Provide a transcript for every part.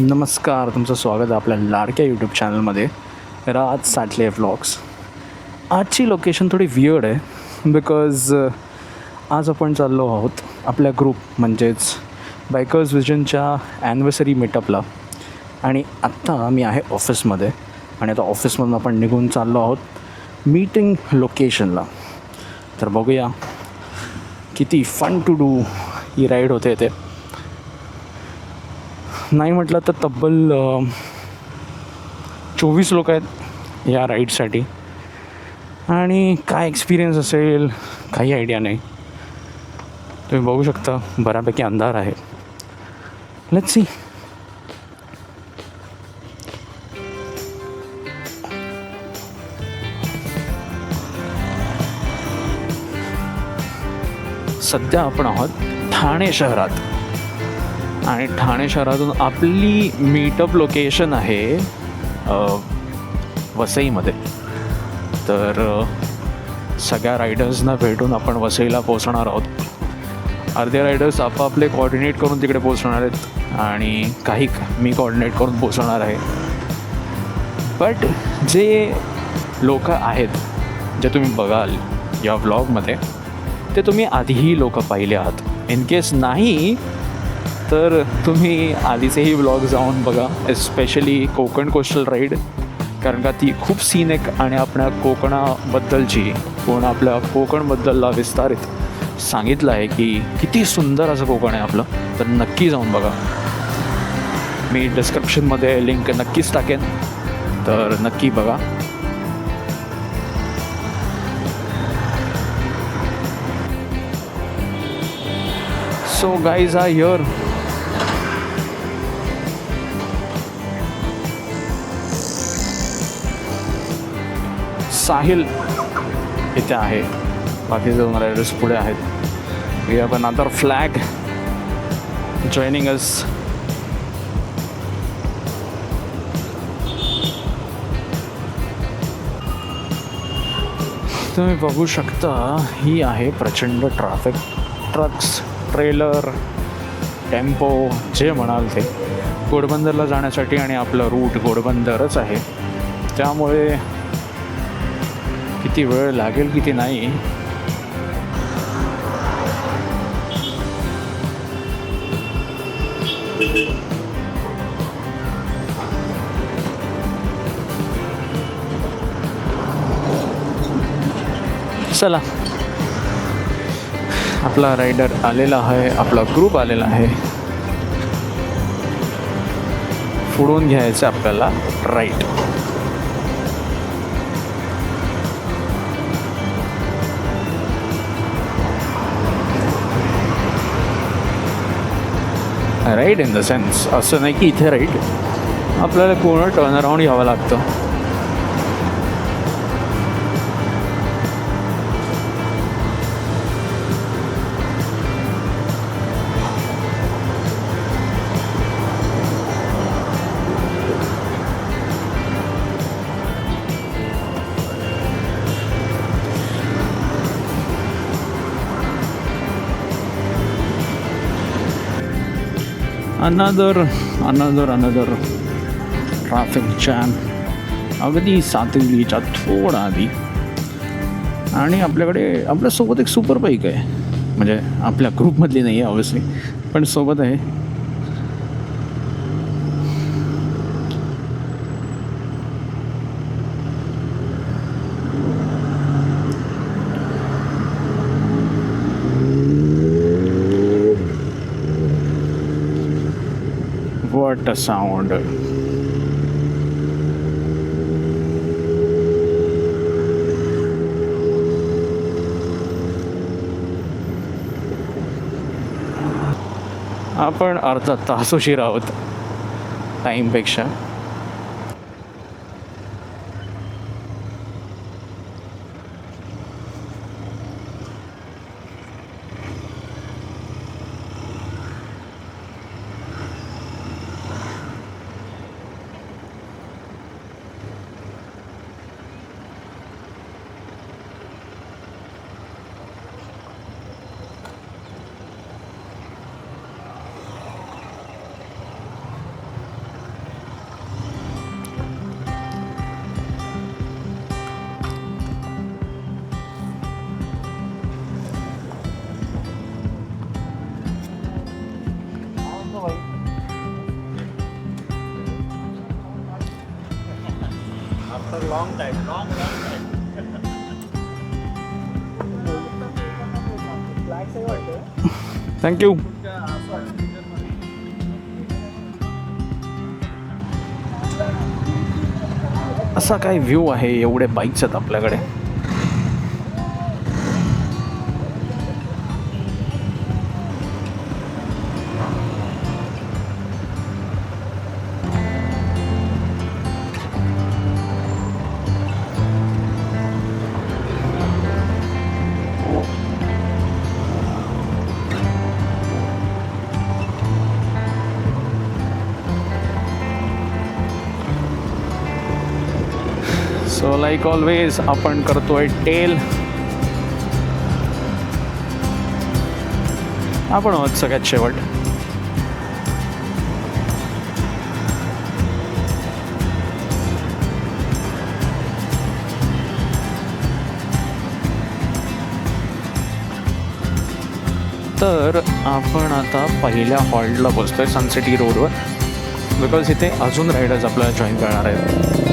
नमस्कार, तुमचं स्वागत आहे आपल्या लाडक्या यूट्यूब चॅनलमध्ये राज साटले व्लॉग्स. आजची लोकेशन थोडी वियर्ड आहे बिकॉज आज आपण चाललो आहोत आपल्या ग्रुप म्हणजेच बायकर्स विजनच्या ॲनिव्हर्सरी मीटअपला. आणि आत्ता मी आहे ऑफिसमध्ये आणि आता ऑफिसमधून आपण निघून चाललो आहोत मीटिंग लोकेशनला. तर बघूया किती फन टू डू ही राईड होते ते. नाही म्हटलं तर तब्बल 24 लोक आहेत या राईडसाठी. आणि काय एक्सपिरियन्स असेल काही आयडिया नाही. तुम्ही बघू शकता बऱ्यापैकी अंधार आहे. Let's see. सध्या आपण आहोत ठाणे शहरात आणि ठाणे शहरातून आपली मीटअप लोकेशन आहे वसईमध्ये. तर सगळ्या रायडर्सना भेटून आपण वसईला पोहोचणार आहोत. अर्धे रायडर्स आपापले कोऑर्डिनेट करून तिकडे पोहोचणार आहेत आणि काही मी कोऑर्डिनेट करून पोहोचणार आहे. बट जे लोक आहेत जे तुम्ही बघाल या व्लॉगमध्ये ते तुम्ही आधीही लोक पाहिले आहात. इन केस नाही तर तुम्ही आधीचेही व्लॉग जाऊन बघा, एस्पेशली कोकण कोस्टल राईड, कारण का ती खूप सीनिक आणि आपल्या कोकणाबद्दलची पूर्ण आपल्या कोकणबद्दलला विस्तारित सांगितलं आहे की किती सुंदर असं कोकण आहे आपलं. तर नक्की जाऊन बघा. मी डिस्क्रिप्शनमध्ये लिंक नक्कीच टाकेन, तर नक्की बघा. So guys are here. Sahil इथे आहे, बाकी दोन रायडर्स पुढे आहेत. We have another flag joining us. तुम्ही बघू शकता ही आहे प्रचंड ट्रॅफिक. ट्रक्स, ट्रेलर, टेम्पो जे म्हणाल ते घोडबंदरला जाण्यासाठी. आणि आपलं रूट घोडबंदरच आहे, त्यामुळे किती वेळ लागेल किती नाही चला. आपला रायडर आलेला आहे, आपला ग्रुप आलेला आहे. पुढून घ्यायचं आपल्याला right. Right in the sense असं नाही की इथे राईट, आपल्याला पूर्ण टर्न अराउंड घ्यावं लागतं. अनदर ट्रॅफिक जॅम अगदी सातवीच्या थोडा आधी. आणि आपल्यासोबत एक सुपर बाईक आहे, म्हणजे आपल्या ग्रुपमधली नाही आहे ऑब्व्हियसली, पण सोबत आहे. What a sound. आपण अर्धा तास उशीर आहोत टाईमपेक्षा. long time, long time. Thank you. असा काय व्ह्यू आहे, एवढे बाईक्स आहेत आपल्याकडे. सो लाईक ऑलवेज आपण करतोय टेल. आपण आहोत सगळ्यात शेवट. तर आपण आता पहिल्या हॉल्टला बसतोय सनसिटी रोडवर, बिकॉज इथे अजून रायडर्स आपल्याला जॉईन करणार आहेत.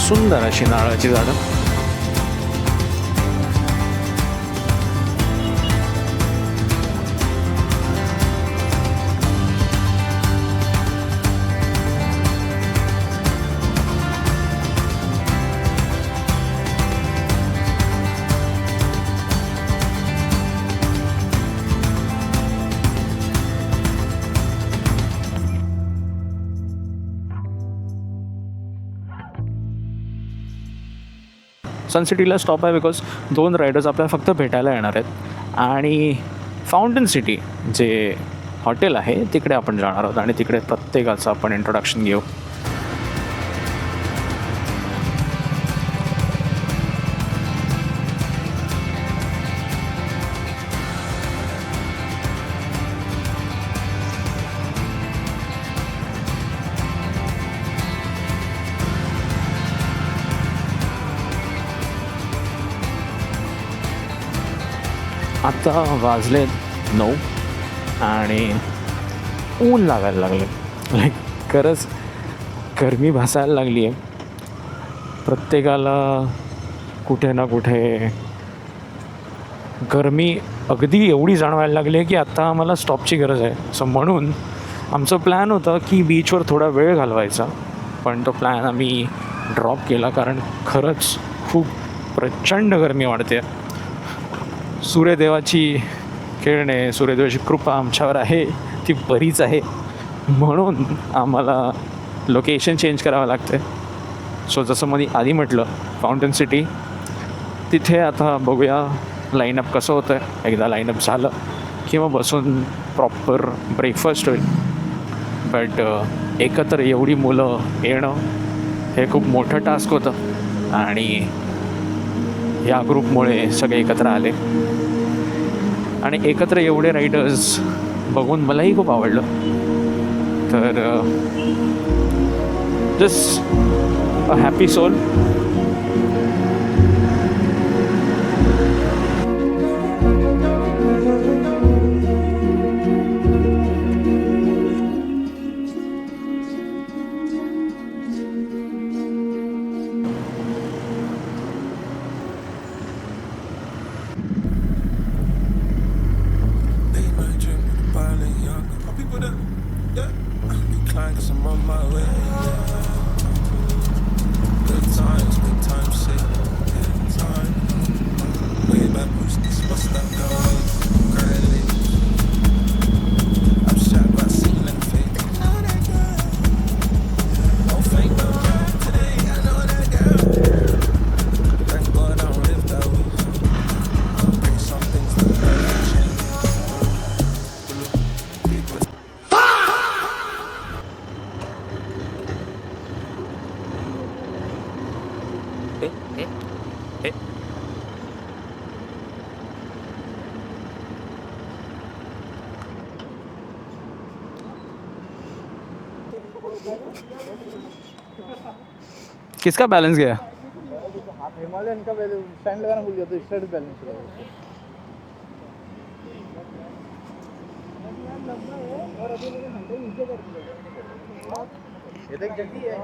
सुंदर अशी नारळाची झाडं. सनसिटीला स्टॉप आहे बिकॉज 2 रायडर्स आपल्याला फक्त भेटायला येणार आहेत. आणि फाउंटन सिटी जे हॉटेल आहे तिकडे आपण जाणार आहोत आणि तिकडे प्रत्येकाचं आपण इंट्रोडक्शन घेऊ. आता वाजले 9 आणि ऊन लागायला लागले. लाईक खरंच गरमी भासायला लागली आहे. प्रत्येकाला कुठे ना कुठे गरमी अगदी एवढी जाणवायला लागली आहे की आत्ता आम्हाला स्टॉपची गरज आहे. सो म्हणून आमचं प्लॅन होतं की बीचवर थोडा वेळ घालवायचा, पण तो प्लॅन आम्ही ड्रॉप केला कारण खरंच खूप प्रचंड गरमी वाढते. सूर्यदेवाची किरणे, सूर्यदेवाची कृपा आमच्यावर आहे ती बरीच आहे, म्हणून आम्हाला लोकेशन चेंज करावं लागतं. सो जसं मी आधी म्हटलं फाउंटन सिटी, तिथे आता बघूया लाईनअप कसं होतं आहे. एकदा लाईनअप झालं किंवा बसून प्रॉपर ब्रेकफास्ट होईल. बट एकत्र एवढी मुलं येणं हे खूप मोठं टास्क होतं आणि या ग्रुपमुळे सगळे एकत्र आले आणि एकत्र एवढे रायडर्स बघून मलाही खूप आवडलं. तर जस्ट अ हॅपी सोल. किसका बैलेंस गया? हिमालयन का स्टैंड लगाना भूल गया तो स्ट्रेट बैलेंस ये देख जल्दी है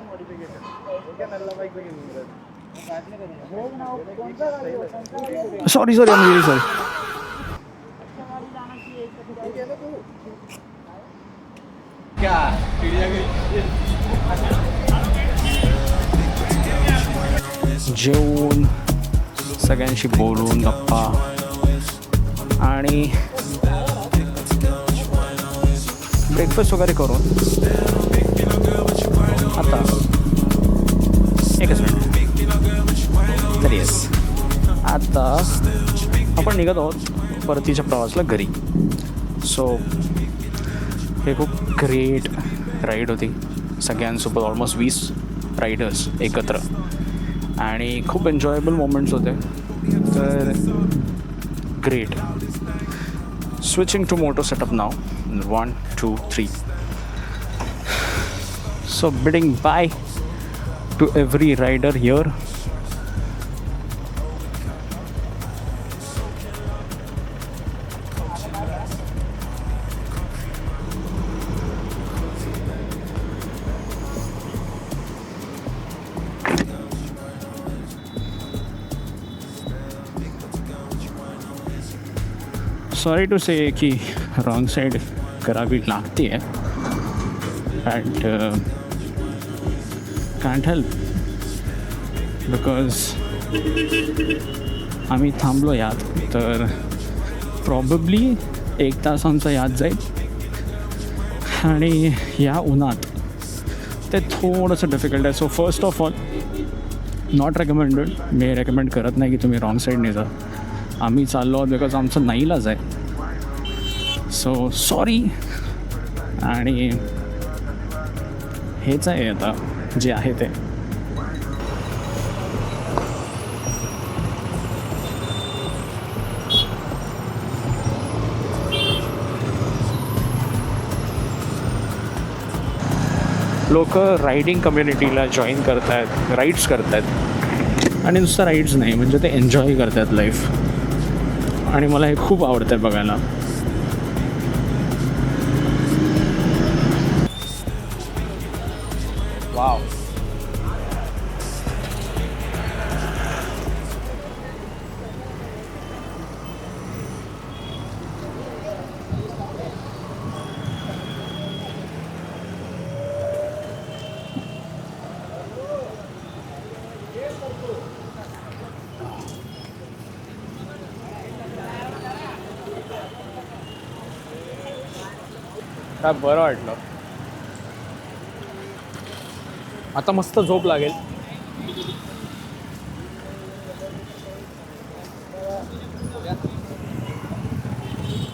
मॉडिफिकेशन वो क्या नल्ला बाइक पे sorry sorry, I am really sorry. क्या जेवून सगळ्यांशी बोलून गप्पा आणि ब्रेकफास्ट वगैरे करून आता एकच मिनिट तरी येस आता आपण निघत आहोत परतीच्या प्रवासला घरी. सो हे खूप ग्रेट राईड होती सगळ्यांसोबत, ऑलमोस्ट 20 रायडर्स एकत्र आणि खूप एन्जॉयबल मोमेंट्स होते. तर great. Switching to moto setup नाव 1 2 3. So bidding bye to every rider here. Sorry to say कि रॉन्ग साइड करावी लागते आहे अँड कांट हेल्प बिकॉज आम्ही थांबलो यात तर प्रॉबेबली 1 तास आमचा याद जाईल आणि या उन्हात ते थोडंसं डिफिकल्ट आहे. So first of all not recommended. Me recommend करत नाही की तुम्ही रॉंग साईडने जा. आम्ही चाललो आहोत बिकॉज आमचं नाईलाज आहे. So sorry. आणि हेच आहे आता जे आहे ते. लोक रायडिंग कम्युनिटीला जॉईन करत आहेत, राईड्स करत आहेत आणि नुसतं राईड्स नाही म्हणजे ते एन्जॉय करत आहेत लाईफ. आणि मला हे खूप आवडतं आहे बघायला. वाव. काय बरं वाटलं. आता मस्त झोप लागेल.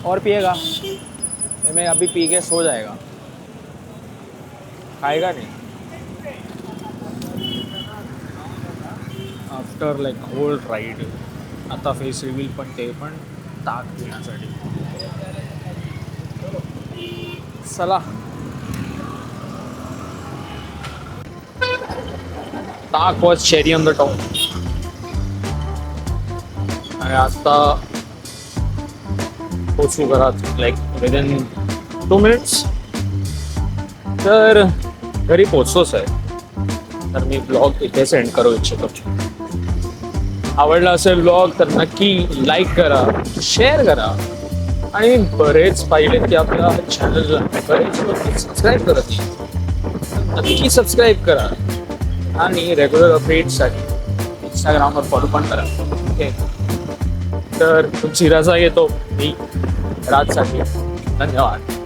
और पिएगा? ये मैं अभी पी के सो जाएगा. खाएगा नहीं. आफ्टर लाईक होल राईड आता फेस रिव्हील पण ते पण ताक पिण्यासाठी. चला. ताक was cherry on the top. आणि आता पोचू घरात लाईक विदिन 2 मिनिट्स. तर घरी पोचतोच आहे. तर मी ब्लॉग इथे सेंड करू इच्छितो. आवडला असेल ब्लॉग तर नक्की लाईक करा, शेअर करा. आणि बरेच पाहिले की आपल्या चॅनलला बरेच लोक सबस्क्राईब करत नाही. नक्की सबस्क्राईब करा आणि रेग्युलर अपडेट्ससाठी इंस्टाग्रामवर फॉलो पण करा. ओके. तर तुमची रजा येतो मी राजसाठी. धन्यवाद.